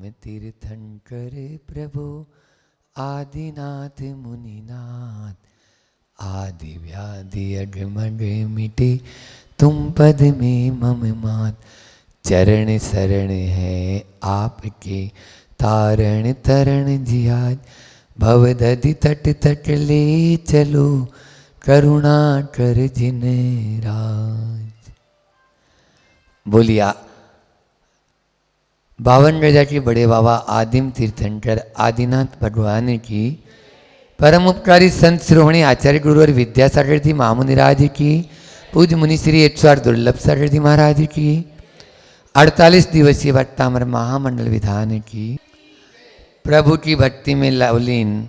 तीर्थंकर प्रभु आदिनाथ मुनिनाथ, आदि व्याधि अगमग मिटे तुम पद में मम मात। चरण शरण है आपके तारण तरण जियाज, भवदधि तट तट ले चलो करुणा कर जिन राज। बोलिया बावन गजा के बड़े बाबा आदिम तीर्थंकर आदिनाथ भगवान की, परम उपकारी संत श्रोमणी आचार्य गुरु और विद्यासागर जी महामुनिराज की, पूज्य मुनि श्री 108 दुर्लभ सागर जी महाराज की, 48 दिवसीय भक्तामर महामंडल विधान की, प्रभु की भक्ति में लवलीन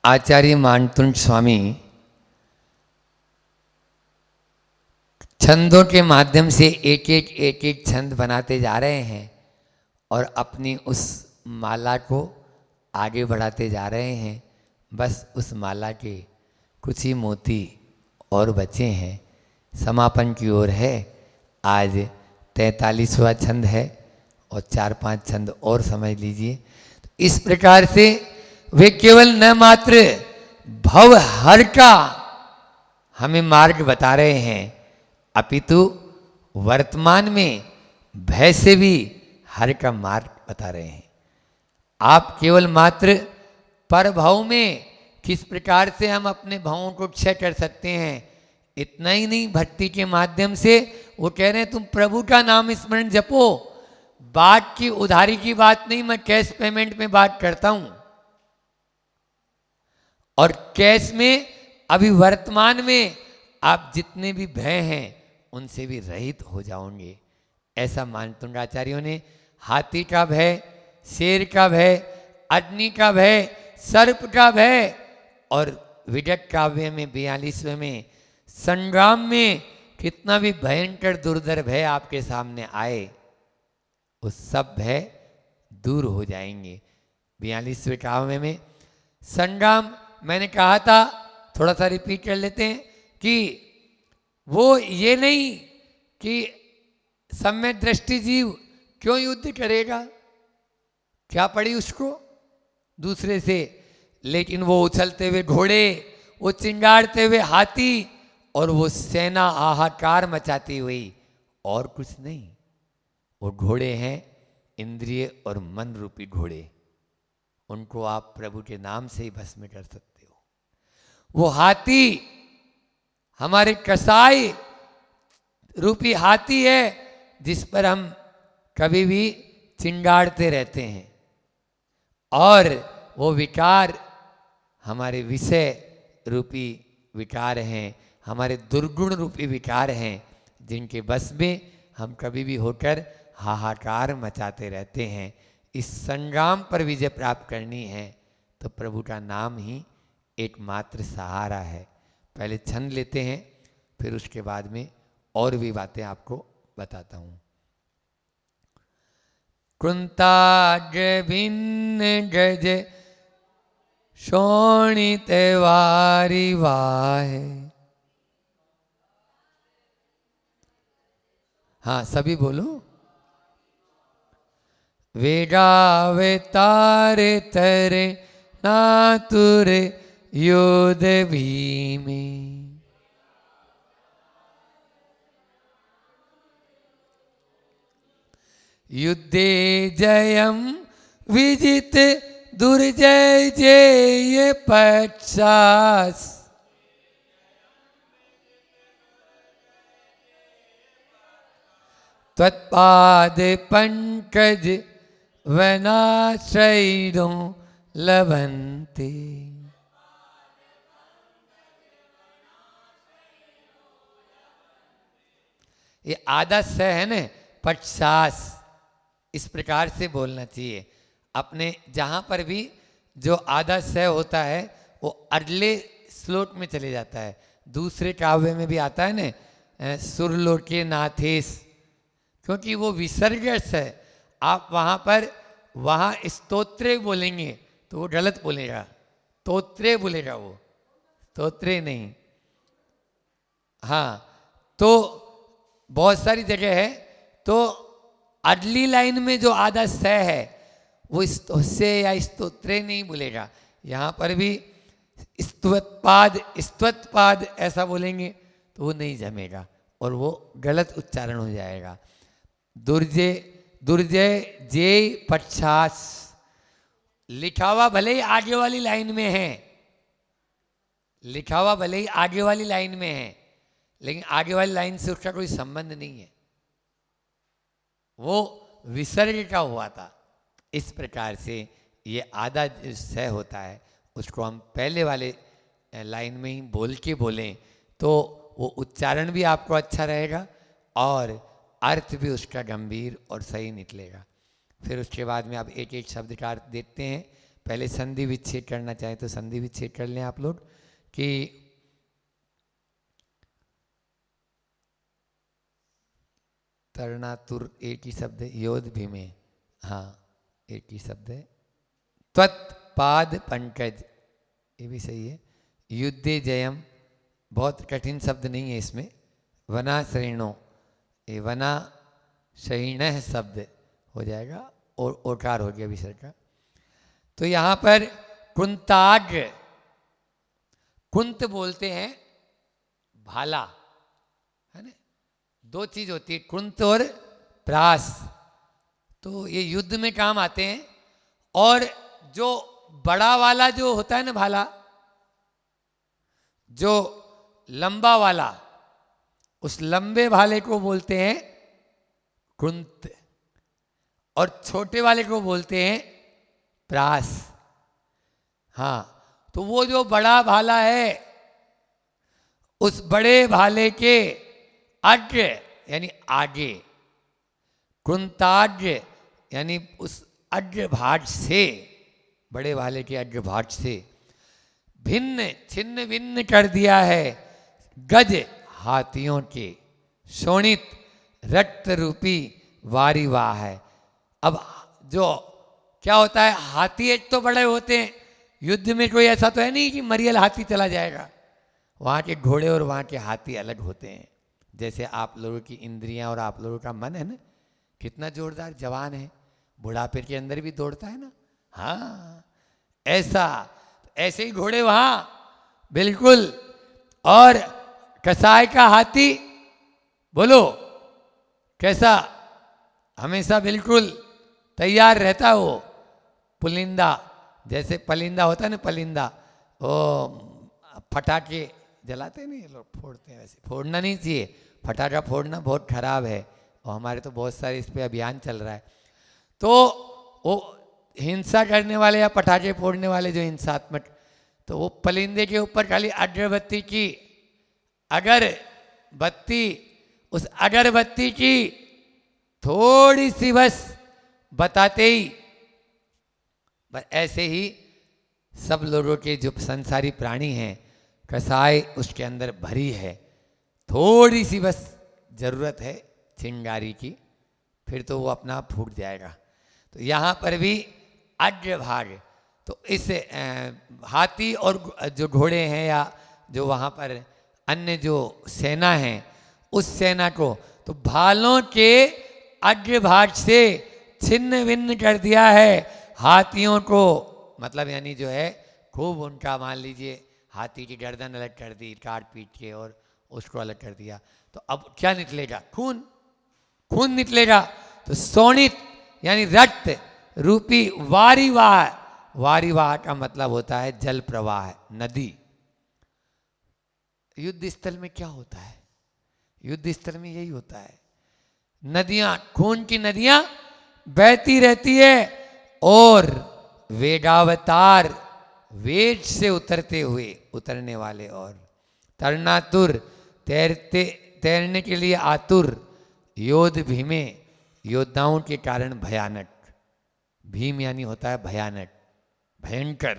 आचार्य मानतुंड स्वामी छंदों के माध्यम से एक एक छंद बनाते जा रहे हैं और अपनी उस माला को आगे बढ़ाते जा रहे हैं। बस उस माला के कुछ ही मोती और बचे हैं, समापन की ओर है। आज 43वां छंद है और 4-5 छंद और समझ लीजिए। इस प्रकार से वे केवल न मात्र भव हर का हमें मार्ग बता रहे हैं, अपितु वर्तमान में भय से भी हर का मार्ग बता रहे हैं। आप केवल मात्र पर भाव में किस प्रकार से हम अपने भावों को क्षय कर सकते हैं, इतना ही नहीं, भक्ति के माध्यम से वो कह रहे हैं तुम प्रभु का नाम स्मरण जपो। बात की उधारी की बात नहीं, मैं कैश पेमेंट में बात करता हूं। और कैश में अभी वर्तमान में आप जितने भी भय हैं उनसे भी रहित हो जाओगे। ऐसा मानतुंडाचार्यों ने हाथी का भय, शेर का भय, अग्नि का भय, सर्प का भय और विजट काव्य में 42वें में संग्राम में कितना भी भयंकर दुर्धर भय आपके सामने आए, उस सब भय दूर हो जाएंगे। 42वें काव्य में संग्राम, मैंने कहा था, थोड़ा सा रिपीट कर लेते हैं कि वो ये नहीं कि सम्यक दृष्टि जीव क्यों युद्ध करेगा, क्या पड़ी उसको दूसरे से, लेकिन वो उछलते हुए घोड़े, वो चिंगाड़ते हुए हाथी और वो सेना हाहाकार मचाती हुई, और कुछ नहीं। वो घोड़े हैं इंद्रिय और मन रूपी घोड़े, उनको आप प्रभु के नाम से ही भस्म कर सकते हो। वो हाथी हमारे कसाई रूपी हाथी है जिस पर हम कभी भी चिंगाड़ते रहते हैं, और वो विकार हमारे विषय रूपी विकार हैं, हमारे दुर्गुण रूपी विकार हैं, जिनके बस में हम कभी भी होकर हाहाकार मचाते रहते हैं। इस संग्राम पर विजय प्राप्त करनी है तो प्रभु का नाम ही एकमात्र सहारा है। पहले छंद लेते हैं, फिर उसके बाद में और भी बातें आपको बताता हूँ। कुंताज भिन्न गज शोणित वारी वाहे। हाँ सभी बोलो। वेगावे तारे तरे नातुरे योध भीमे। युद्धे जयम विजित दुर्जय जय पक्षास। त्वत्पाद पंकज वनाश्रयिणो लभन्ते। ये आधा स है न, पक्षास, इस प्रकार से बोलना चाहिए। अपने जहाँ पर भी जो आधा स होता है वो अगले श्लोक में चले जाता है। दूसरे काव्य में भी आता है न, सुरलोके नाथेश, क्योंकि वो विसर्ग है। आप वहाँ पर वहाँ स्तोत्रे बोलेंगे तो वो गलत बोलेगा, तोत्रे बोलेगा, वो तोत्रे नहीं। हाँ, तो बहुत सारी जगह है। तो अगली लाइन में जो आधा स है वो स्तोस्य या स्तोत्रे नहीं बोलेगा। यहाँ पर भी स्तवत्पाद ऐसा बोलेंगे तो वो नहीं जमेगा और वो गलत उच्चारण हो जाएगा। दुर्जय जे पक्षास लिखा हुआ भले ही आगे वाली लाइन में है, लिखा हुआ भले ही आगे वाली लाइन में है, लेकिन आगे वाली लाइन से उसका कोई संबंध नहीं है, वो विसर्ग का हुआ था। इस प्रकार से ये आधा जो स होता है उसको हम पहले वाले लाइन में ही बोल के बोलें तो वो उच्चारण भी आपको अच्छा रहेगा और अर्थ भी उसका गंभीर और सही निकलेगा। फिर उसके बाद में आप एक एक शब्द का अर्थ देखते हैं। पहले संधि विच्छेद करना चाहें तो संधि विच्छेद कर लें आप लोग कि तरणातुर एक ही शब्द है, योध भी में हाँ एक ही शब्द है। त्वत्पाद पंकज ये भी सही है। युद्धे जयम बहुत कठिन शब्द नहीं है इसमें। वना श्रेणो ये वना शहीण शब्द हो जाएगा और ओकार हो गया विसर्ग का। तो यहाँ पर कुंताग्र, कुंत बोलते हैं भाला, है ना, दो चीज होती है कुंत और प्रास, तो ये युद्ध में काम आते हैं। और जो बड़ा वाला जो होता है ना भाला, जो लंबा वाला, उस लंबे भाले को बोलते हैं कुंत और छोटे वाले को बोलते हैं प्रास। हाँ, तो वो जो बड़ा भाला है उस बड़े भाले के अग्र यानी आगे, कुंताग्र यानी उस अग्रभाग से, बड़े भाले के अग्रभाग से भिन्न छिन्न भिन्न कर दिया है गज हाथियों के, शोणित रक्त रूपी वारिवाह है। अब जो क्या होता है, हाथी एक तो बड़े होते हैं, युद्ध में कोई ऐसा तो है नहीं कि मरियल हाथी चला जाएगा, वहाँ के घोड़े और वहाँ के हाथी अलग होते हैं। जैसे आप लोगों की इंद्रियां और आप लोगों का मन है ना, कितना जोरदार जवान है, बुढ़ापे के अंदर भी दौड़ता है ना, हाँ ऐसे ही घोड़े वहाँ बिल्कुल। और कसाई का हाथी बोलो कैसा, हमेशा बिल्कुल तैयार रहता है वो। पुलिंदा, जैसे पलिंदा होता है ना, पलिंदा वो फटाके जलाते नहीं लोग, फोड़ते हैं, वैसे फोड़ना नहीं चाहिए, फटाका फोड़ना बहुत खराब है और हमारे तो बहुत सारे इस पे अभियान चल रहा है। तो वो हिंसा करने वाले या पटाखे फोड़ने वाले जो हिंसात्मक, तो वो पलिंदे के ऊपर खाली अगरबत्ती की, अगरबत्ती, उस अगरबत्ती की थोड़ी सी बस बताते ही, बस ऐसे ही सब लोगों के जो संसारी प्राणी हैं, कसाई उसके अंदर भरी है, थोड़ी सी बस जरूरत है चिंगारी की, फिर तो वो अपना फूट जाएगा। तो यहाँ पर भी अग्रभाग, तो इस हाथी और जो घोड़े हैं या जो वहाँ पर अन्य जो सेना है, उस सेना को तो भालों के अग्रभाग से छिन्न भिन्न कर दिया है हाथियों को, मतलब यानी जो है खूब उनका, मान लीजिए हाथी की गर्दन अलग कर दी काट पीट के और उसको अलग कर दिया, तो अब क्या निकलेगा, खून, खून निकलेगा। तो शोणित यानी रक्त रूपी वारिवाह, वारिवाह का मतलब होता है जल प्रवाह, नदी। युद्ध स्थल में क्या होता है, युद्ध स्थल में यही होता है, नदियां, खून की नदियां बहती रहती है और वेगावतार, वेग से उतरते हुए, उतरने वाले, और तरणातुर तैरने के लिए आतुर, योध भीमे योद्धाओं के कारण भयानक, भीम यानी होता है भयानक, भयंकर,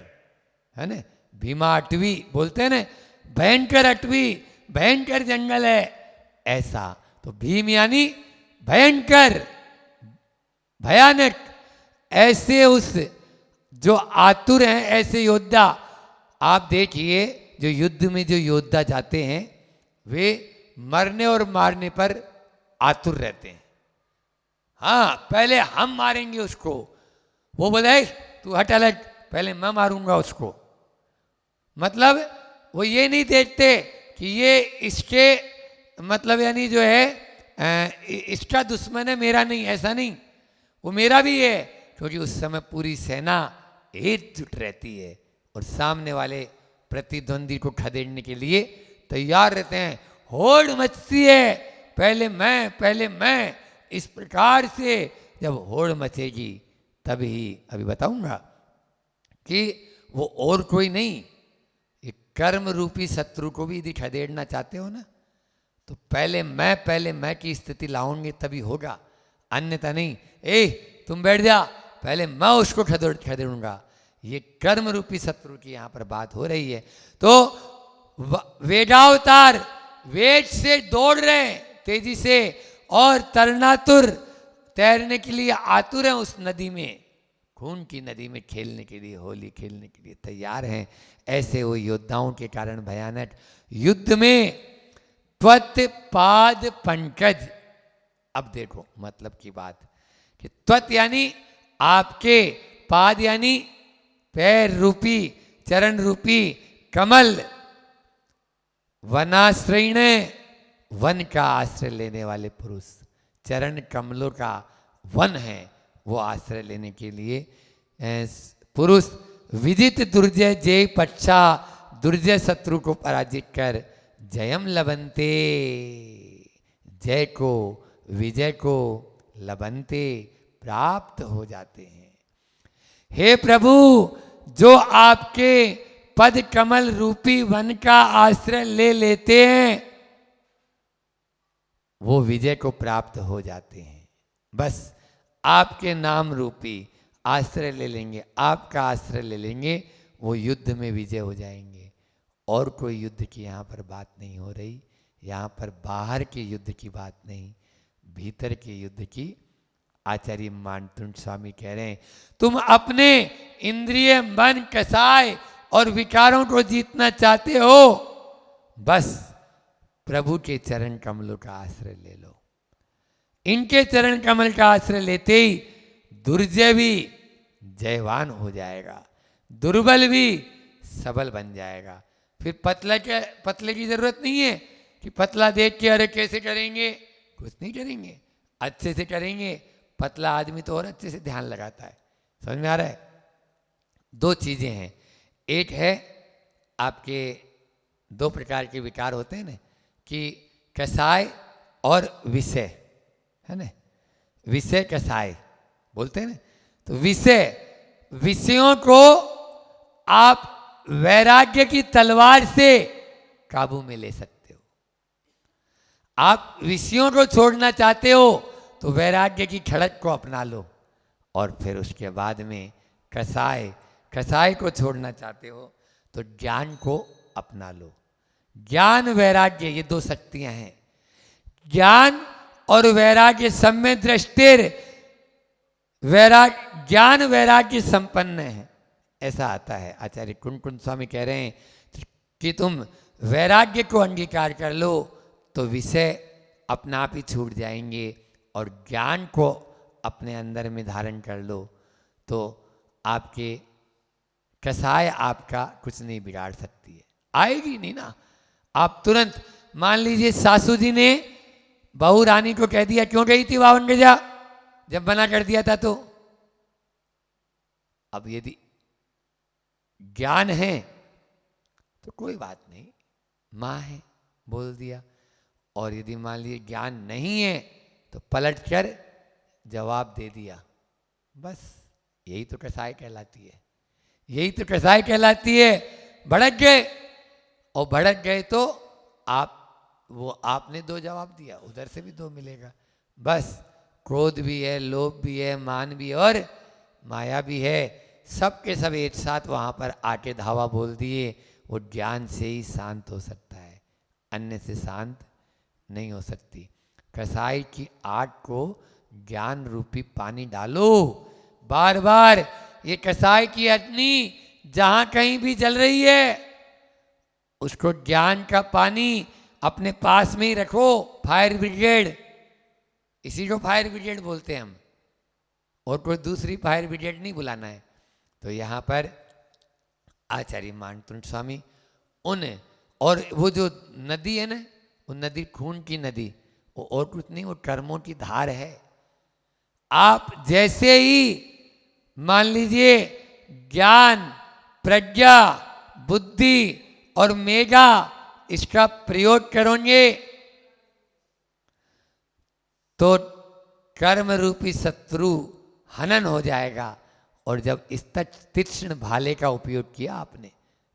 है ना, भीमा अटवी बोलते हैं ना, भयंकर अटवी, भयंकर जंगल है ऐसा, तो भीम यानी भयंकर, भयानक। ऐसे उस जो आतुर हैं, ऐसे योद्धा आप देखिए, जो युद्ध में जो योद्धा जाते हैं वे मरने और मारने पर आतुर रहते हैं। हाँ, पहले हम मारेंगे उसको, वो बोले तू हट अलट, पहले मैं मारूंगा उसको। मतलब वो ये नहीं देखते कि ये इसके मतलब यानी जो है इसका दुश्मन है, मेरा नहीं, ऐसा नहीं, वो मेरा भी है। क्योंकि उस समय पूरी सेना एकजुट रहती है और सामने वाले प्रतिद्वंदी को खदेड़ने के लिए तैयार रहते हैं। होड़ मचती है, पहले मैं। इस प्रकार से जब होड़ मचेगी तभी, अभी बताऊंगा कि वो और कोई नहीं, ये कर्म रूपी शत्रु को भी यदि खदेड़ना चाहते हो ना, तो पहले मैं की स्थिति लाओगे तभी होगा, अन्यथा नहीं। तुम बैठ जा, पहले मैं उसको खदेड़ूंगा। ये कर्म रूपी शत्रु की यहां पर बात हो रही है। तो वेदावतार वेद से दौड़ रहे हैं तेजी से, और तरनातुर तैरने के लिए आतुर हैं उस नदी में, खून की नदी में खेलने के लिए, होली खेलने के लिए तैयार हैं। ऐसे वो योद्धाओं के कारण भयानक युद्ध में त्वत् पाद पंकज। अब देखो मतलब की बात कि त्वत् यानी आपके, पाद यानी पैर रूपी, चरण रूपी कमल, वनाश्रयण, वन का आश्रय लेने वाले पुरुष, चरण कमलों का वन है, वो आश्रय लेने के लिए पुरुष विजित दुर्जय जय पक्षा, दुर्जय शत्रु को पराजित कर जयम लबंते, जय को, विजय को, लबंते प्राप्त हो जाते हैं। हे प्रभु, जो आपके पद कमल रूपी वन का आश्रय ले लेते हैं वो विजय को प्राप्त हो जाते हैं। बस आपके नाम रूपी आश्रय ले लेंगे, आपका आश्रय ले लेंगे, वो युद्ध में विजय हो जाएंगे। और कोई युद्ध की यहाँ पर बात नहीं हो रही, यहाँ पर बाहर के युद्ध की बात नहीं, भीतर के युद्ध की आचार्य मानतुंड स्वामी कह रहे हैं। तुम अपने इंद्रिय मन कसाय और विकारों को जीतना चाहते हो, बस प्रभु के चरण कमलों का आश्रय ले लो। इनके चरण कमल का आश्रय लेते ही दुर्जय भी जयवान हो जाएगा, दुर्बल भी सबल बन जाएगा। फिर पतले की जरूरत नहीं है कि पतला देख के अरे कैसे करेंगे, कुछ नहीं करेंगे, अच्छे से करेंगे। पतला आदमी तो और अच्छे से ध्यान लगाता है। समझ में आ रहा है? दो चीजें हैं, एक है आपके दो प्रकार के विकार होते हैं ना, कि कसाय और विषय, है ना, विषय कसाय बोलते हैं ना। तो विषयों को आप वैराग्य की तलवार से काबू में ले सकते हो। आप विषयों को छोड़ना चाहते हो तो वैराग्य की खड़क को अपना लो, और फिर उसके बाद में कसाय को छोड़ना चाहते हो तो ज्ञान को अपना लो। ज्ञान वैराग्य ये दो शक्तियां हैं। ज्ञान और वैराग्य सम्य दृष्टिर, ज्ञान वैराग्य संपन्न है, ऐसा आता है। आचार्य कुंकुन स्वामी कह रहे हैं कि तुम वैराग्य को अंगीकार कर लो तो विषय अपना आप ही छूट जाएंगे, और ज्ञान को अपने अंदर में धारण कर लो तो आपके कसाय आपका कुछ नहीं बिगाड़ सकती है, आएगी नहीं ना। आप तुरंत मान लीजिए सासू जी ने बहू रानी को कह दिया, क्यों गई थी वावन गजा, जब मना कर दिया था तो। अब यदि ज्ञान है तो कोई बात नहीं, मां है बोल दिया, और यदि मान लीजिए ज्ञान नहीं है तो पलट कर जवाब दे दिया, बस यही तो कसाई कहलाती है, यही तो कसाई कहलाती है। भड़क गए, और भड़क गए तो आपने दो जवाब दिया, उधर से भी दो मिलेगा। बस क्रोध भी है, लोभ भी है, मान भी है और माया भी है, सब के सब एक साथ वहां पर आके धावा बोल दिए। वो ज्ञान से ही शांत हो सकता है, अन्य से शांत नहीं हो सकती। कसाई की आग को ज्ञान रूपी पानी डालो, बार बार। ये कसाई की अग्नि जहां कहीं भी जल रही है उसको ज्ञान का पानी अपने पास में ही रखो। फायर ब्रिगेड, इसी को फायर ब्रिगेड बोलते हैं हम। और कोई दूसरी फायर ब्रिगेड नहीं बुलाना है। तो यहाँ पर आचार्य मानतुंड स्वामी उन, और वो जो नदी है ना, वो नदी खून की नदी, वो और कुछ नहीं, वो कर्मों की धार है। आप जैसे ही मान लीजिए ज्ञान, प्रज्ञा, बुद्धि और मेधा इसका प्रयोग करोगे तो कर्म रूपी शत्रु हनन हो जाएगा। और जब इस तक तीक्ष्ण भाले का उपयोग किया आपने,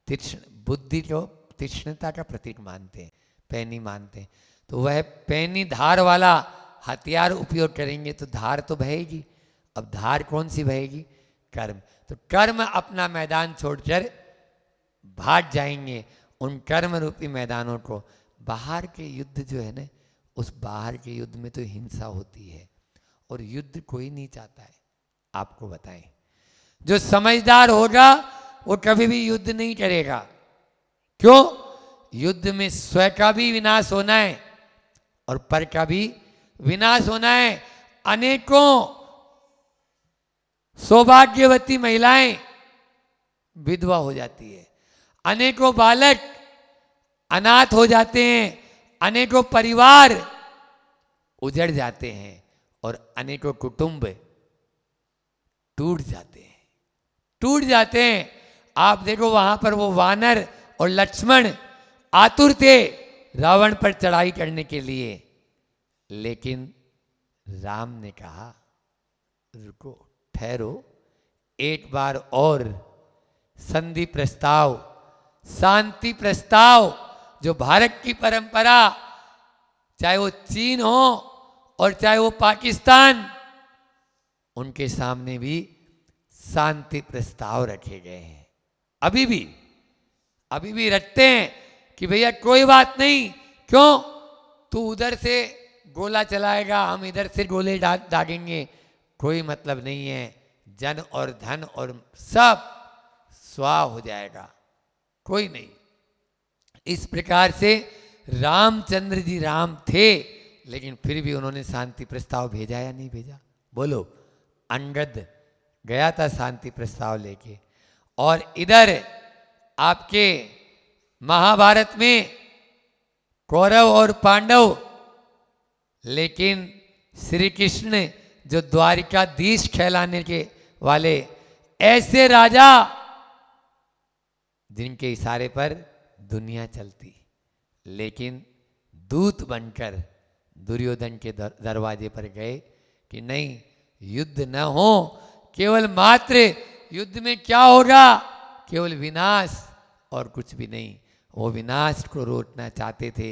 तीक्ष्ण बुद्धि को तीक्ष्णता का प्रतीक मानते हैं, पैनी मानते हैं, तो वह पैनी धार वाला हथियार उपयोग करेंगे तो धार तो बहेगी। अब धार कौन सी बहेगी? कर्म। तो कर्म अपना मैदान छोड़कर भाग जाएंगे उन कर्म रूपी मैदानों को। बाहर के युद्ध जो है ना, उस बाहर के युद्ध में तो हिंसा होती है और युद्ध कोई नहीं चाहता है। आपको बताएं, जो समझदार होगा वो कभी भी युद्ध नहीं करेगा। क्यों? युद्ध में स्वयं का भी विनाश होना है और पर का भी विनाश होना है। अनेकों सौभाग्यवती महिलाएं विधवा हो जाती है, अनेकों बालक अनाथ हो जाते हैं, अनेकों परिवार उजड़ जाते हैं और अनेकों कुटुंब टूट जाते हैं। आप देखो वहां पर वो वानर और लक्ष्मण आतुर थे रावण पर चढ़ाई करने के लिए, लेकिन राम ने कहा रुको, ठहरो, एक बार और संधि प्रस्ताव, शांति प्रस्ताव, जो भारत की परंपरा, चाहे वो चीन हो और चाहे वो पाकिस्तान, उनके सामने भी शांति प्रस्ताव रखे गए हैं। अभी भी रखते हैं कि भैया कोई बात नहीं, क्यों तू उधर से गोला चलाएगा, हम इधर से गोले दागेंगे, कोई मतलब नहीं है, जन और धन और सब स्वाह हो जाएगा, कोई नहीं। इस प्रकार से रामचंद्र जी राम थे, लेकिन फिर भी उन्होंने शांति प्रस्ताव भेजा या नहीं भेजा? बोलो। अंगद गया था शांति प्रस्ताव लेके, और इधर आपके महाभारत में कौरव और पांडव, लेकिन श्री कृष्ण जो द्वारिकाधीश कहलाने के वाले ऐसे राजा जिनके इशारे पर दुनिया चलती, लेकिन दूत बनकर दुर्योधन के दरवाजे पर गए कि नहीं, युद्ध न हो, केवल मात्र युद्ध में क्या होगा? केवल विनाश और कुछ भी नहीं। वो विनाश को रोकना चाहते थे,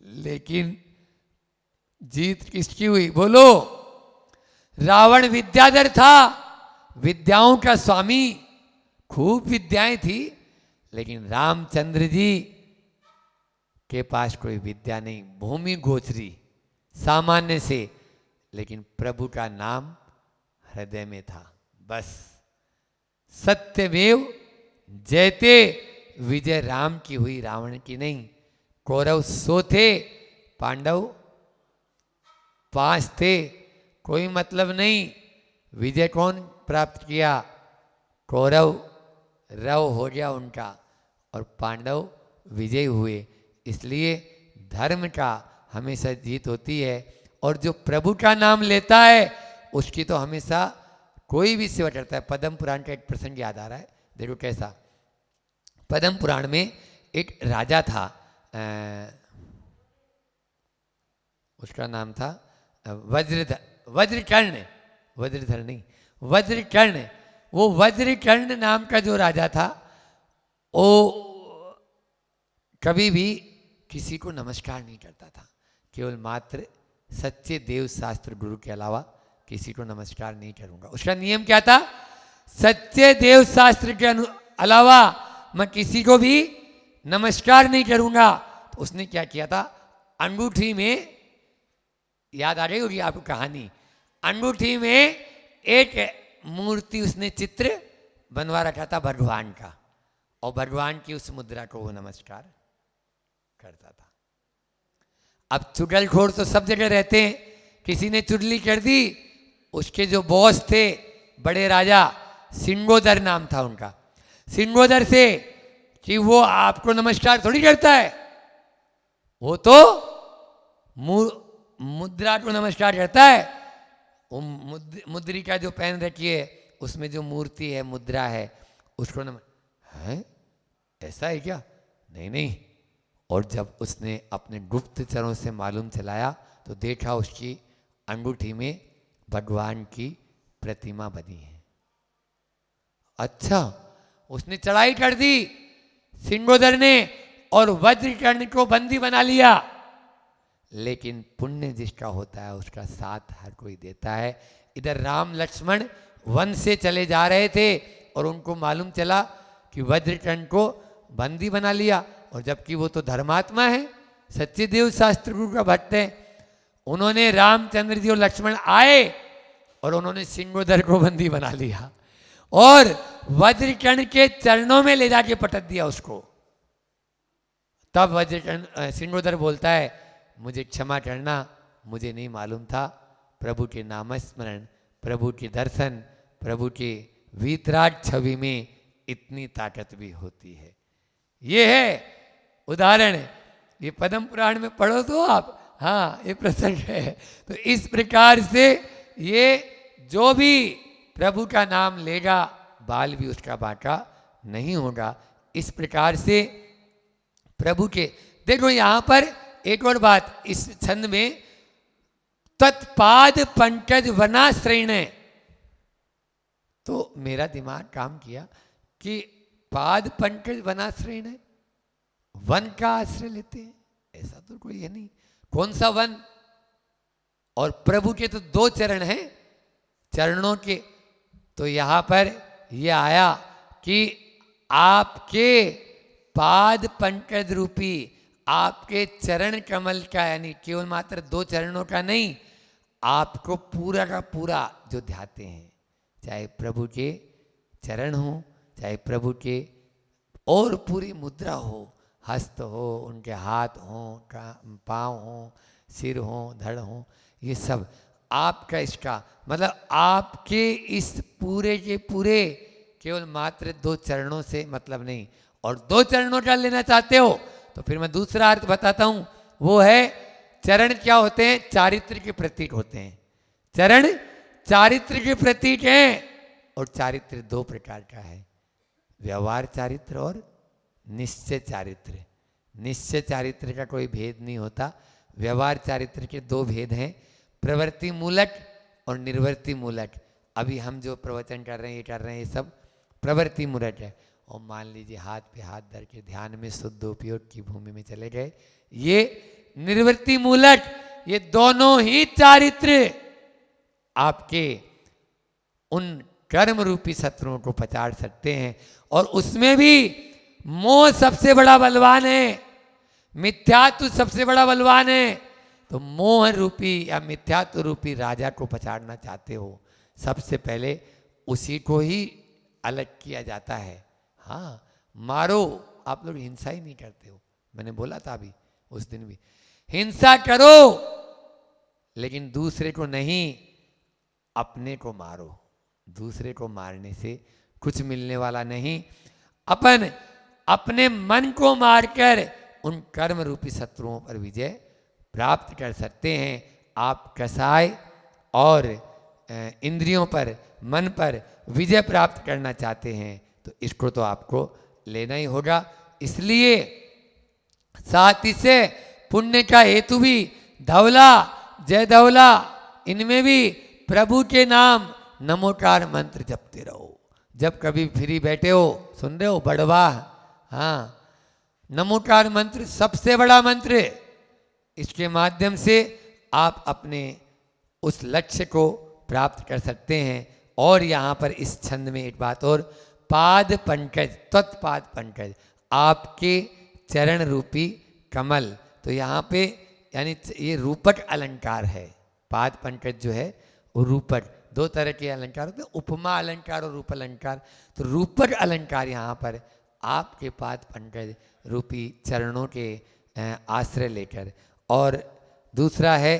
लेकिन जीत किसकी हुई? बोलो। रावण विद्याधर था, विद्याओं का स्वामी, खूब विद्याएं थी, लेकिन रामचंद्र जी के पास कोई विद्या नहीं, भूमि गोचरी सामान्य से, लेकिन प्रभु का नाम हृदय में था। बस सत्यमेव जयते, विजय राम की हुई, रावण की नहीं। कौरव 100 थे, पांडव 5 थे, कोई मतलब नहीं। विजय कौन प्राप्त किया? कौरव रव हो गया उनका और पांडव विजय हुए। इसलिए धर्म का हमेशा जीत होती है, और जो प्रभु का नाम लेता है उसकी तो हमेशा कोई भी सेवा करता है। पद्म पुराण का एक प्रसंग याद आ रहा है, देखो कैसा। पद्म पुराण में एक राजा था, उसका नाम था वज्रकर्ण, वज्रधर नहीं, वज्रकर्ण। वो वज्रकर्ण नाम का जो राजा था, वो कभी भी किसी को नमस्कार नहीं करता था, केवल मात्र सच्चे देव शास्त्र गुरु के अलावा किसी को नमस्कार नहीं करूंगा। उसका नियम क्या था? सच्चे देव शास्त्र के अलावा मैं किसी को भी नमस्कार नहीं करूंगा। तो उसने क्या किया था? अंगूठी में, याद आ गई होगी आपको कहानी, अंगूठी में एक मूर्ति उसने चित्र बनवा रखा था भगवान का, और भगवान की उस मुद्रा को वो नमस्कार करता था। अब चुगलखोर तो सब जगह रहते हैं, किसी ने चुगली कर दी उसके जो बॉस थे बड़े राजा, सिंगोदर नाम था उनका, सिंगोदर से कि वो आपको नमस्कार थोड़ी करता है, वो तो मुद्रा को नमस्कार करता है। वो मुद्रिका जो पहन रखी है उसमें जो मूर्ति है, मुद्रा है, उसको है ऐसा है क्या? नहीं नहीं। और जब उसने अपने गुप्तचरों से मालूम चलाया तो देखा उसकी अंगूठी में भगवान की प्रतिमा बनी है। अच्छा, उसने चढ़ाई कर दी सिंगोदर ने और वज्रकर्ण को बंदी बना लिया। लेकिन पुण्य जिसका होता है उसका साथ हर कोई देता है। इधर राम लक्ष्मण वन से चले जा रहे थे और उनको मालूम चला कि वज्रकर्ण को बंदी बना लिया, और जबकि वो तो धर्मात्मा है, सत्यदेव शास्त्र गुरु का भक्त है। उन्होंने रामचंद्र जी और लक्ष्मण आए और उन्होंने सिंगोदर को बंदी बना लिया और वज्रकर्ण के चरणों में ले जाके पटक दिया उसको। तब वज्रकर्ण सिंगोदर बोलता है, मुझे क्षमा करना, मुझे नहीं मालूम था प्रभु के नामस्मरण, प्रभु के दर्शन, प्रभु के वीतराग छवि में इतनी ताकत भी होती है। ये है उदाहरण, ये पद्म पुराण में पढ़ो तो आप, हाँ ये प्रसंग है। तो इस प्रकार से ये जो भी प्रभु का नाम लेगा बाल भी उसका बाटा नहीं होगा। इस प्रकार से प्रभु के, देखो यहां पर एक और बात इस छंद में, तत्पाद पंकज वनाश्रयण, तो मेरा दिमाग काम किया कि पाद पंकज वनाश्रयण है, वन का आश्रय लेते हैं, ऐसा तो कोई है नहीं, कौन सा वन? और प्रभु के तो दो चरण हैं चरणों के, तो यहां पर यह आया कि आपके पाद पंकज रूपी, आपके चरण कमल का, यानी केवल मात्र दो चरणों का नहीं, आपको पूरा का पूरा जो ध्याते हैं, चाहे प्रभु के चरण हो, चाहे प्रभु के और पूरी मुद्रा हो, हस्त हो, उनके हाथ हो, पाँव हो, सिर हो, धड़ हो, ये सब आपका, इसका मतलब आपके इस पूरे के पूरे केवल मात्र दो चरणों से मतलब नहीं। और दो चरणों का लेना चाहते हो तो फिर मैं दूसरा अर्थ बताता हूं, वो है चरण क्या होते हैं? चारित्र के प्रतीक होते हैं। चरण चारित्र के प्रतीक हैं, और चारित्र दो प्रकार का है, व्यवहार चारित्र और निश्चय चारित्र। निश्चय चारित्र का कोई भेद नहीं होता, व्यवहार चारित्र के दो भेद हैं, प्रवृत्ति मूलक और निर्वृत्ति मूलक। अभी हम जो प्रवचन कर रहे हैं, ये कर रहे हैं, ये सब प्रवृत्ति मूलक है। और मान लीजिए हाथ पे हाथ धर के ध्यान में शुद्ध उपयोग की भूमि में चले गए, ये निर्वृत्ति मूलक। ये दोनों ही चारित्र आपके उन कर्म रूपी शत्रुओं को पछाड़ सकते हैं। और उसमें भी मोह सबसे बड़ा बलवान है, मिथ्यात्व सबसे बड़ा बलवान है। तो मोह रूपी या मिथ्यात्व रूपी राजा को पछाड़ना चाहते हो, सबसे पहले उसी को ही अलग किया जाता है। हाँ, मारो, आप लोग हिंसा ही नहीं करते हो, मैंने बोला था अभी उस दिन भी, हिंसा करो लेकिन दूसरे को नहीं, अपने को मारो। दूसरे को मारने से कुछ मिलने वाला नहीं। अपन अपने मन को मारकर उन कर्म रूपी शत्रुओं पर विजय प्राप्त कर सकते हैं। आप कसाय और इंद्रियों पर, मन पर विजय प्राप्त करना चाहते हैं तो इसको तो आपको लेना ही होगा। इसलिए साथ ही से पुण्य का हेतु भी धवला, जय धवला, इनमें भी प्रभु के नाम नमोकार मंत्र जपते रहो। जब कभी फ्री बैठे हो, सुन रहे हो, बड़वा, हाँ, नमोकार मंत्र सबसे बड़ा मंत्र। इसके माध्यम से आप अपने उस लक्ष्य को प्राप्त कर सकते हैं। और यहाँ पर इस छंद में एक बात और, पाद पंकज, तत्पाद पंकज, आपके चरण रूपी कमल। तो यहाँ पे यानी ये रूपक अलंकार है। पाद पंकज जो है वो रूपक, दो तरह के अलंकार होते हैं, उपमा अलंकार और रूप अलंकार। तो रूपक अलंकार यहाँ पर आपके पाद पंकज रूपी चरणों के आश्रय लेकर। और दूसरा है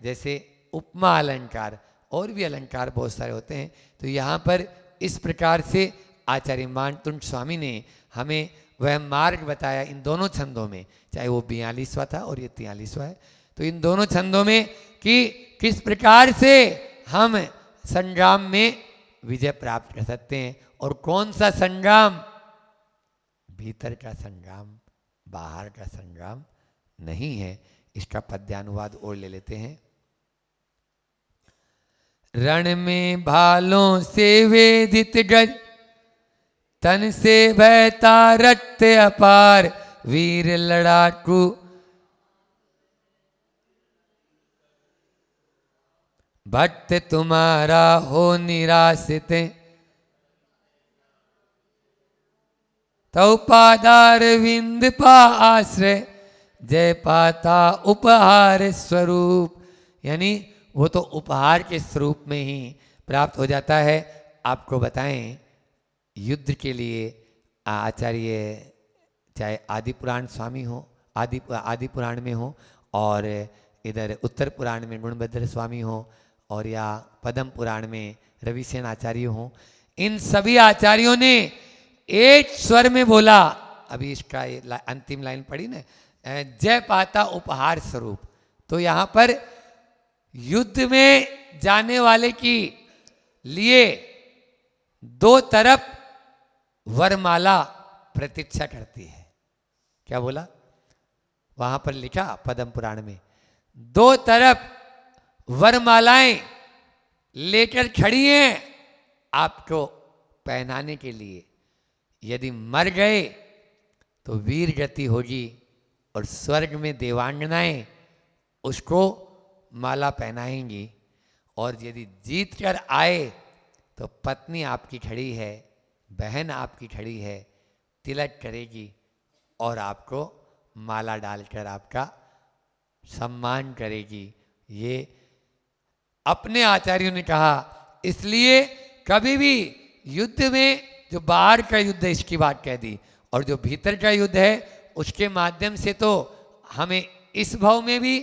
जैसे उपमा अलंकार और भी अलंकार बहुत सारे होते हैं। तो यहाँ पर इस प्रकार से आचार्य मार्तंड स्वामी ने हमें वह मार्ग बताया इन दोनों छंदों में, चाहे वो 42वां था और ये 43वां है। तो इन दोनों छंदों में कि किस प्रकार से हम संग्राम में विजय प्राप्त कर सकते हैं, और कौन सा संग्राम, भीतर का संग्राम, बाहर का संग्राम नहीं है। इसका पद्यानुवाद और ले लेते हैं। रण में भालों से वेदित गज, तन से बहता रक्त अपार, वीर लड़ाकू भक्त तुम्हारा हो निराशित, तौ पादार विंद पा आश्रय, जय पाता उपहार स्वरूप। यानी वो तो उपहार के स्वरूप में ही प्राप्त हो जाता है। आपको बताएं, युद्ध के लिए आचार्य चाहे आदि पुराण स्वामी हो, आदि पुराण में हो, और इधर उत्तर पुराण में गुणभद्र स्वामी हो, और या पद्म पुराण में रविसेन आचार्य हो, इन सभी आचार्यों ने एक स्वर में बोला। अभी इसका अंतिम लाइन पढ़ी ना, जय पाता उपहार स्वरूप। तो यहाँ पर युद्ध में जाने वाले की लिए दो तरफ वरमाला प्रतीक्षा करती है। क्या बोला वहां पर लिखा पद्म पुराण में, दो तरफ वरमालाएं लेकर खड़ी हैं आपको पहनाने के लिए। यदि मर गए तो वीर गति होगी, और स्वर्ग में देवांगनाएं उसको माला पहनाएंगी, और यदि जीत कर आए तो पत्नी आपकी खड़ी है, बहन आपकी खड़ी है, तिलक करेगी और आपको माला डालकर आपका सम्मान करेगी। ये अपने आचार्यों ने कहा। इसलिए कभी भी युद्ध में जो बाहर का युद्ध है इसकी बात कह दी, और जो भीतर का युद्ध है उसके माध्यम से तो हमें इस भाव में भी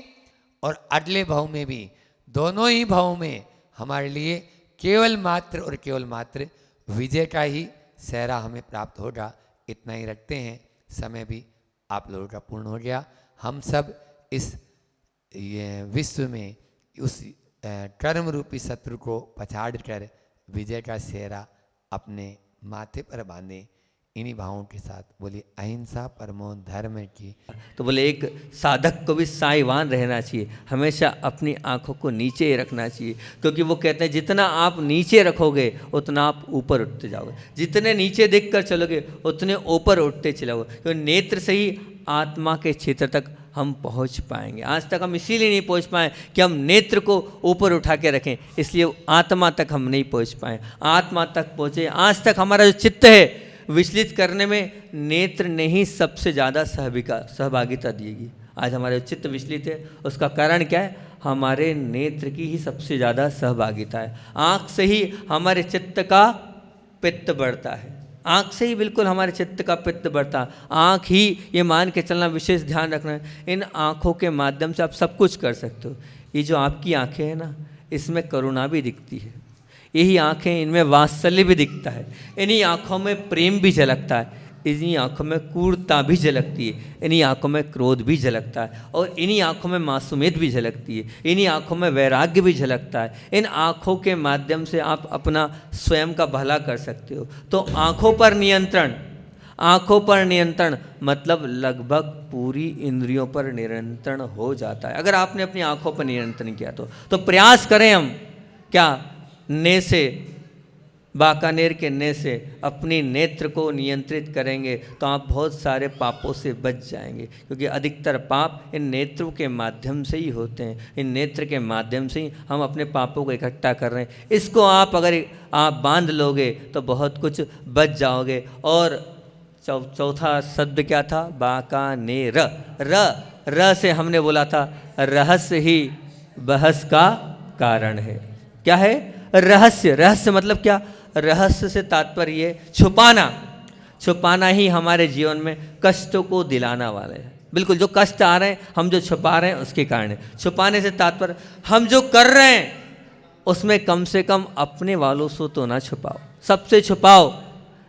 और अगले भाव में भी, दोनों ही भाव में हमारे लिए केवल मात्र और केवल मात्र विजय का ही सहरा हमें प्राप्त होगा। इतना ही रखते हैं, समय भी आप लोगों का पूर्ण हो गया। हम सब इस विश्व में उस कर्म रूपी शत्रु को पछाड़ कर विजय का सेहरा अपने माथे पर बांधे। इन्हीं भावों के साथ बोलिए अहिंसा परमो धर्म की। तो बोले एक साधक को भी साईवान रहना चाहिए, हमेशा अपनी आंखों को नीचे रखना चाहिए, क्योंकि वो कहते हैं जितना आप नीचे रखोगे उतना आप ऊपर उठते जाओगे, जितने नीचे देखकर चलोगे उतने ऊपर उठते चलोगे। तो नेत्र से ही आत्मा के क्षेत्र तक हम पहुंच पाएंगे। आज तक हम इसीलिए नहीं पहुंच पाए कि हम नेत्र को ऊपर उठा के रखें, इसलिए आत्मा तक हम नहीं पहुंच पाए। आत्मा तक पहुंचे, आज तक हमारा जो चित्त है विचलित करने में नेत्र ने ही सबसे ज़्यादा सहभागिता दिएगी। आज हमारे चित्त विचलित है, उसका कारण क्या है? हमारे नेत्र की ही सबसे ज़्यादा सहभागिता है। आँख से ही हमारे चित्त का पित्त बढ़ता है, आँख से ही बिल्कुल हमारे चित्त का पित्त बढ़ता है। आँख ही ये मान के चलना, विशेष ध्यान रखना है, इन आँखों के माध्यम से आप सब कुछ कर सकते हो। ये जो आपकी आँखें हैं ना, इसमें करुणा भी दिखती है, यही आँखें, इनमें वात्सल्य भी दिखता है, इन्हीं आँखों में प्रेम भी झलकता है, इन्हीं आँखों में क्रूरता भी झलकती है, इन्हीं आँखों में क्रोध भी झलकता है, और इन्हीं आँखों में मासूमियत भी झलकती है, इन्हीं आँखों में वैराग्य भी झलकता है। इन आँखों के माध्यम से आप अपना स्वयं का भला कर सकते हो। तो आँखों पर नियंत्रण, आँखों पर नियंत्रण मतलब लगभग पूरी इंद्रियों पर नियंत्रण हो जाता है। अगर आपने अपनी आँखों पर नियंत्रण किया तो प्रयास करें हम क्या ने से, बाकानेर के ने से अपनी नेत्र को नियंत्रित करेंगे तो आप बहुत सारे पापों से बच जाएंगे, क्योंकि अधिकतर पाप इन नेत्रों के माध्यम से ही होते हैं। इन नेत्र के माध्यम से ही हम अपने पापों को इकट्ठा कर रहे हैं। इसको आप अगर आप बांध लोगे तो बहुत कुछ बच जाओगे। और चौथा शब्द क्या था? बाकानेर। र से हमने बोला था रहस्य ही बहस का कारण है। क्या है? रहस्य। रहस्य मतलब क्या? रहस्य से तात्पर्य छुपाना, छुपाना ही हमारे जीवन में कष्टों को दिलाना वाला है। बिल्कुल जो कष्ट आ रहे हैं हम जो छुपा रहे हैं उसके कारण है। छुपाने से तात्पर्य हम जो कर रहे हैं उसमें कम से कम अपने वालों से तो ना छुपाओ, सबसे छुपाओ,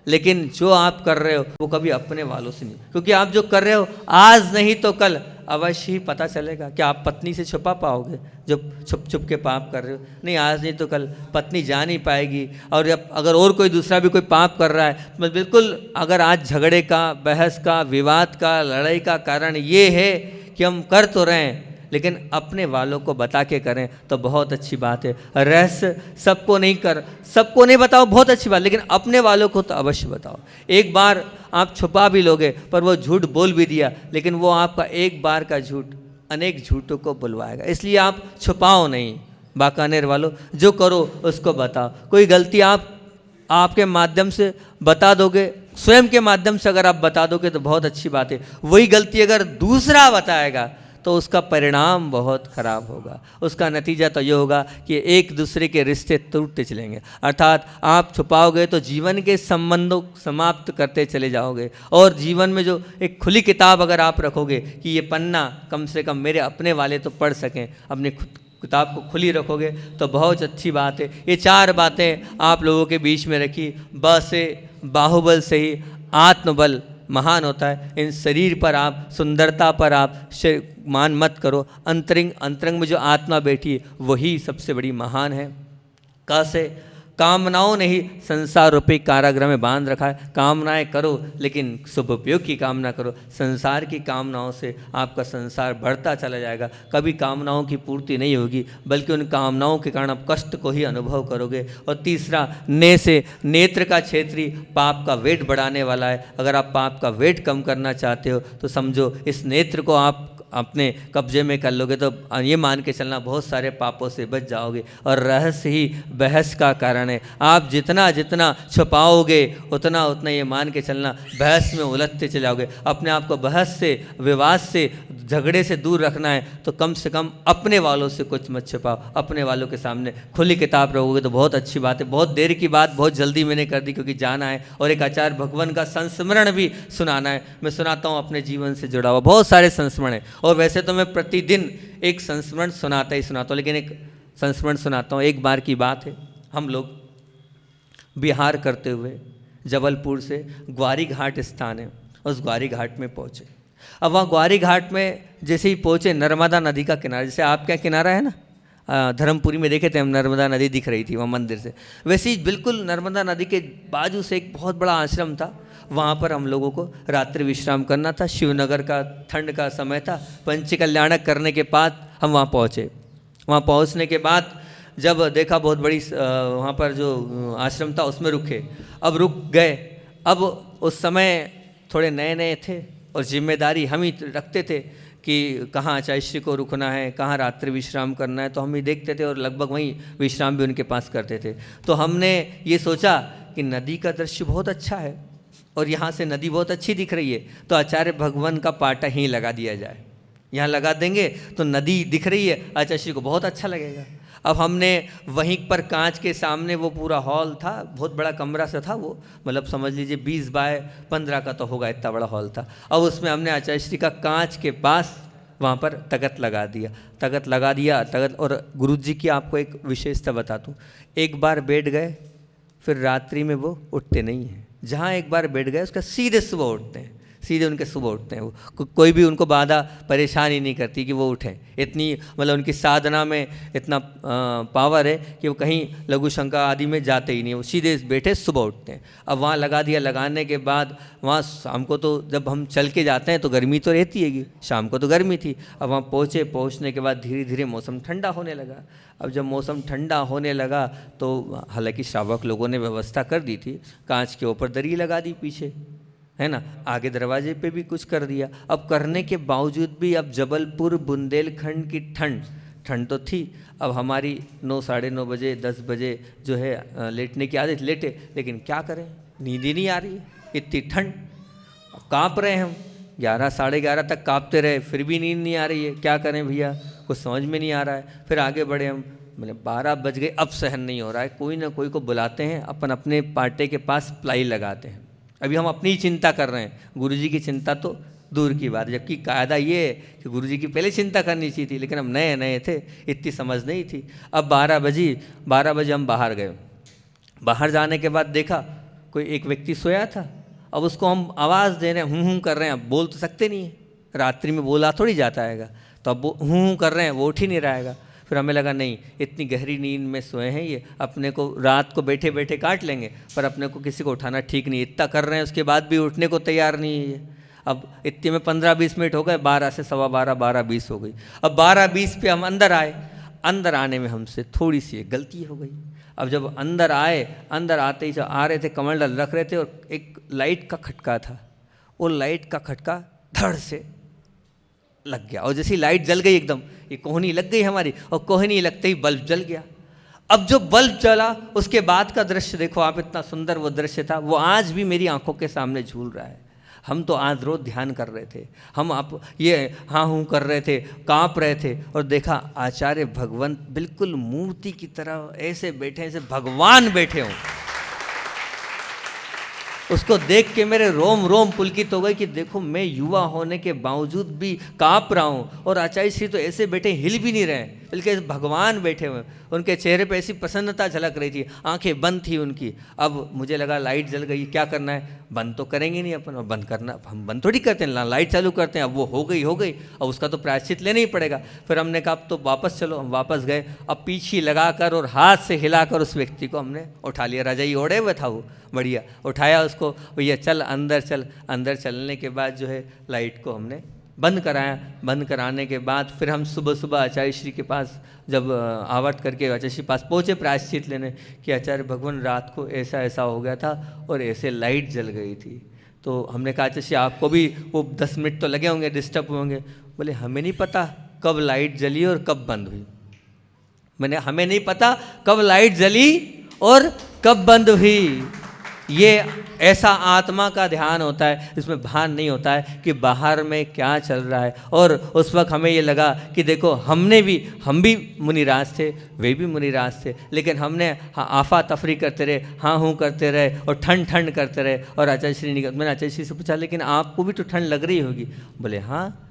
लेकिन जो आप कर रहे हो वो कभी अपने वालों से नहीं, क्योंकि आप जो कर रहे हो आज नहीं तो कल अवश्य ही पता चलेगा। कि आप पत्नी से छुपा पाओगे जो छुप छुप के पाप कर रहे हो? नहीं, आज नहीं तो कल पत्नी जान ही पाएगी। और जब अगर और कोई दूसरा भी कोई पाप कर रहा है तो बिल्कुल, अगर आज झगड़े का, बहस का, विवाद का, लड़ाई का कारण ये है कि हम कर तो रहे हैं लेकिन अपने वालों को बता के करें तो बहुत अच्छी बात है। रहस्य सबको नहीं बताओ, बहुत अच्छी बात, लेकिन अपने वालों को तो अवश्य बताओ। एक बार आप छुपा भी लोगे पर वो झूठ बोल भी दिया, लेकिन वो आपका एक बार का झूठ अनेक झूठों को बुलवाएगा। इसलिए आप छुपाओ नहीं, बाकानेर वालों, जो करो उसको बताओ। कोई गलती आपके माध्यम से बता दोगे, स्वयं के माध्यम से अगर आप बता दोगे तो बहुत अच्छी बात है। वही गलती अगर दूसरा बताएगा तो उसका परिणाम बहुत खराब होगा। उसका नतीजा तो ये होगा कि एक दूसरे के रिश्ते टूटते चलेंगे। अर्थात आप छुपाओगे तो जीवन के संबंधों समाप्त करते चले जाओगे। और जीवन में जो एक खुली किताब अगर आप रखोगे कि ये पन्ना कम से कम मेरे अपने वाले तो पढ़ सकें, अपनी किताब को खुली रखोगे तो बहुत अच्छी बात है। ये 4 बातें आप लोगों के बीच में रखी। ब से बाहुबल से ही आत्मबल महान होता है। इन शरीर पर आप, सुंदरता पर आप मान मत करो। अंतरंग में जो आत्मा बैठी है वही सबसे बड़ी महान है। क से कामनाओं ने ही संसार रूपी कारागृह में बांध रखा है। कामनाएं करो लेकिन शुभ उपयोग की कामना करो। संसार की कामनाओं से आपका संसार बढ़ता चला जाएगा, कभी कामनाओं की पूर्ति नहीं होगी, बल्कि उन कामनाओं के कारण आप कष्ट को ही अनुभव करोगे। और तीसरा, ने से नेत्र का क्षेत्री पाप का वेट बढ़ाने वाला है। अगर आप पाप का वेट कम करना चाहते हो तो समझो इस नेत्र को आप अपने कब्जे में कर लोगे तो ये मान के चलना बहुत सारे पापों से बच जाओगे। और रहस्य ही बहस का कारण है। आप जितना जितना छुपाओगे उतना उतना ये मान के चलना बहस में उलझते चले जाओगे। अपने आप को बहस से, विवाद से, झगड़े से दूर रखना है तो कम से कम अपने वालों से कुछ मत छुपाओ। अपने वालों के सामने खुली किताब रखोगे तो बहुत अच्छी बात है। बहुत देर की बात बहुत जल्दी मैंने कर दी क्योंकि जाना है और एक आचार्य भगवान का संस्मरण भी सुनाना है। मैं सुनाता हूँ अपने जीवन से जुड़ा हुआ, बहुत सारे संस्मरण हैं। और वैसे तो मैं प्रतिदिन एक संस्मरण सुनाता हूँ, लेकिन एक संस्मरण सुनाता हूँ। एक बार की बात है, हम लोग बिहार करते हुए जबलपुर से ग्वारी घाट स्थान है, उस ग्वारी घाट में पहुँचे। अब वहाँ ग्वारी घाट में जैसे ही पहुँचे, नर्मदा नदी का किनारा, जैसे आपका किनारा है ना, धर्मपुरी में देखे थे हम, नर्मदा नदी दिख रही थी वहाँ मंदिर से, वैसे ही बिल्कुल नर्मदा नदी के बाजू से एक बहुत बड़ा आश्रम था। वहाँ पर हम लोगों को रात्रि विश्राम करना था। शिवनगर का ठंड का समय था। पंचकल्याणक करने के बाद हम वहाँ पहुँचे। वहाँ पहुँचने के बाद जब देखा बहुत बड़ी वहाँ पर जो आश्रम था उसमें रुके। अब रुक गए। अब उस समय थोड़े नए नए थे और जिम्मेदारी हम ही रखते थे कि कहाँ आचार्य को रुकना है, कहाँ रात्रि विश्राम करना है, तो हम ही देखते थे और लगभग वहीं विश्राम भी उनके पास करते थे। तो हमने ये सोचा कि नदी का दृश्य बहुत अच्छा है और यहाँ से नदी बहुत अच्छी दिख रही है, तो आचार्य भगवान का पाटा ही लगा दिया जाए। यहाँ लगा देंगे तो नदी दिख रही है, आचार्य को बहुत अच्छा लगेगा। अब हमने वहीं पर कांच के सामने, वो पूरा हॉल था, बहुत बड़ा कमरा सा था वो, मतलब समझ लीजिए 20 बाय 15 का तो होगा, इतना बड़ा हॉल था। अब उसमें हमने आचार्य श्री का कांच के पास वहाँ पर तख्त लगा दिया। और गुरुजी की आपको एक विशेषता बता दूँ, एक बार बैठ गए फिर रात्रि में वो उठते नहीं हैं। जहाँ एक बार बैठ गए उसका सीधे सुबह उठते हैं, सीधे उनके सुबह उठते हैं। वो कोई भी उनको बाधा परेशानी नहीं करती कि वो उठें। इतनी मतलब उनकी साधना में इतना पावर है कि वो कहीं लघु शंका आदि में जाते ही नहीं, वो सीधे बैठे सुबह उठते हैं। अब वहाँ लगा दिया, लगाने के बाद वहाँ शाम को तो जब हम चल के जाते हैं तो गर्मी तो रहती है, शाम को तो गर्मी थी। अब वहाँ पहुँचने के बाद धीरे धीरे मौसम ठंडा होने लगा। अब जब मौसम ठंडा होने लगा तो हालांकि श्रावक लोगों ने व्यवस्था कर दी थी, कांच के ऊपर दरी लगा दी पीछे, है ना, आगे दरवाजे पे भी कुछ कर दिया। अब करने के बावजूद भी अब जबलपुर बुंदेलखंड की ठंड तो थी। अब हमारी 9 साढ़े 9 बजे 10 बजे जो है लेटने की आदत, लेटे, लेकिन क्या करें, नींद ही नहीं आ रही है, इतनी ठंड। काँप रहे हैं हम, 11 साढ़े 11 तक काँपते रहे, फिर भी नींद नहीं आ रही है। क्या करें भैया, कुछ समझ में नहीं आ रहा है। फिर आगे बढ़े हम, मतलब 12 बज गए, अब सहन नहीं हो रहा है, कोई ना कोई को बुलाते हैं, अपने पाटे के पास प्लाई लगाते हैं। अभी हम अपनी चिंता कर रहे हैं, गुरुजी की चिंता तो दूर की बात। जबकि कायदा ये है कि गुरुजी की पहले चिंता करनी चाहिए थी, लेकिन हम नए नए थे, इतनी समझ नहीं थी। अब 12 बजे हम बाहर गए। बाहर जाने के बाद देखा कोई एक व्यक्ति सोया था। अब उसको हम आवाज़ दे रहे हैं, हूँ कर रहे हैं, अब बोल तो सकते नहीं है, रात्रि में बोला थोड़ी जाता हैगा, तो अब हूँ कर रहे हैं, वो उठ ही नहीं रहेगा। फिर हमें लगा नहीं, इतनी गहरी नींद में सोए हैं ये, अपने को रात को बैठे बैठे काट लेंगे, पर अपने को किसी को उठाना ठीक नहीं। इतना कर रहे हैं उसके बाद भी उठने को तैयार नहीं है ये। अब इतने में 15-20 मिनट हो गए, 12 से 12:15, 12:20 हो गई। अब 12:20 पे हम अंदर आए। अंदर आने में हमसे थोड़ी सी एक गलती हो गई। अब जब अंदर आए, अंदर आते ही जब आ रहे थे, कमंडल रख रहे थे और एक लाइट का खटका था, वो लाइट का खटका धड़ से लग गया और जैसी लाइट जल गई एकदम, ये कोहनी लग गई हमारी, और कोहनी लगते ही बल्ब जल गया। अब जो बल्ब जला उसके बाद का दृश्य देखो आप, इतना सुंदर वो दृश्य था, वो आज भी मेरी आंखों के सामने झूल रहा है। हम तो आज रोज ध्यान कर रहे थे, हम आप ये हाँ हूँ कर रहे थे, काँप रहे थे, और देखा आचार्य भगवंत बिल्कुल मूर्ति की तरह ऐसे बैठे, ऐसे भगवान बैठे हों। उसको देख के मेरे रोम रोम पुलकित हो गए कि देखो मैं युवा होने के बावजूद भी काँप रहा हूँ, और आचार्य श्री तो ऐसे बैठे, हिल भी नहीं रहे, बल्कि भगवान बैठे हुए। उनके चेहरे पे ऐसी प्रसन्नता झलक रही थी, आंखें बंद थी उनकी। अब मुझे लगा लाइट जल गई, क्या करना है, बंद तो करेंगे नहीं अपन, और बंद करना हम बंद थोड़ी करते हैं, लाइट चालू करते हैं। अब वो हो गई, अब उसका तो प्रायश्चित लेना ही पड़ेगा। फिर हमने कहा अब तो वापस चलो, हम वापस गए। अब पीछे लगाकर और हाथ से हिलाकर उस व्यक्ति को हमने उठा लिया, रजाई ओढ़े हुए था वो, बढ़िया उठाया उसको, भैया चल अंदर चल। अंदर चलने के बाद जो है लाइट को हमने बंद कराया। बंद कराने के बाद फिर हम सुबह सुबह आचार्य श्री के पास जब आवर्त करके आचार्य श्री पास पहुँचे प्रायश्चित लेने, कि आचार्य भगवान रात को ऐसा ऐसा हो गया था और ऐसे लाइट जल गई थी। तो हमने कहा आचार्य श्री आपको भी वो 10 मिनट तो लगे होंगे, डिस्टर्ब होंगे। बोले हमें नहीं पता कब लाइट जली और कब बंद हुई। मैंने हमें नहीं पता कब लाइट जली और कब बंद हुई। ये ऐसा आत्मा का ध्यान होता है, इसमें भान नहीं होता है कि बाहर में क्या चल रहा है। और उस वक्त हमें ये लगा कि देखो हम भी मुनिराज थे, वे भी मुनिराज थे, लेकिन हमने आफा तफरी करते रहे, हाँ हूँ करते रहे और ठंड करते रहे। और आचार्य श्री ने, मैंने आचार्य श्री से पूछा लेकिन आपको भी तो ठंड लग रही होगी। बोले हाँ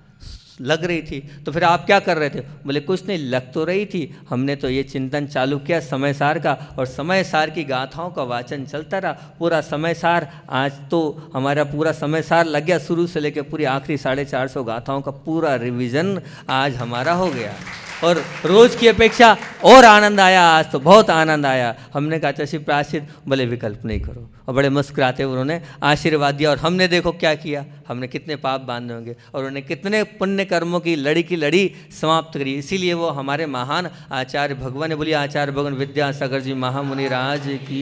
लग रही थी। तो फिर आप क्या कर रहे थे? बोले कुछ नहीं, लग तो रही थी, हमने तो ये चिंतन चालू किया समय सार का, और समय सार की गाथाओं का वाचन चलता रहा पूरा समय सार। आज तो हमारा पूरा समय सार लग गया, शुरू से लेकर पूरी आखिरी 450 गाथाओं का पूरा रिवीजन आज हमारा हो गया, और रोज़ की अपेक्षा और आनंद आया, आज तो बहुत आनंद आया। हमने कहा चाची प्रायश्चित, बोले विकल्प नहीं करो, और बड़े मुस्कुराते हुए उन्होंने आशीर्वाद दिया। और हमने देखो क्या किया, हमने कितने पाप बांधे होंगे और उन्होंने कितने पुण्य कर्मों की लड़ी समाप्त करी। इसीलिए वो हमारे महान आचार्य भगवान ने बोली, आचार्य भगवान विद्यासागर जी महामुनि राज की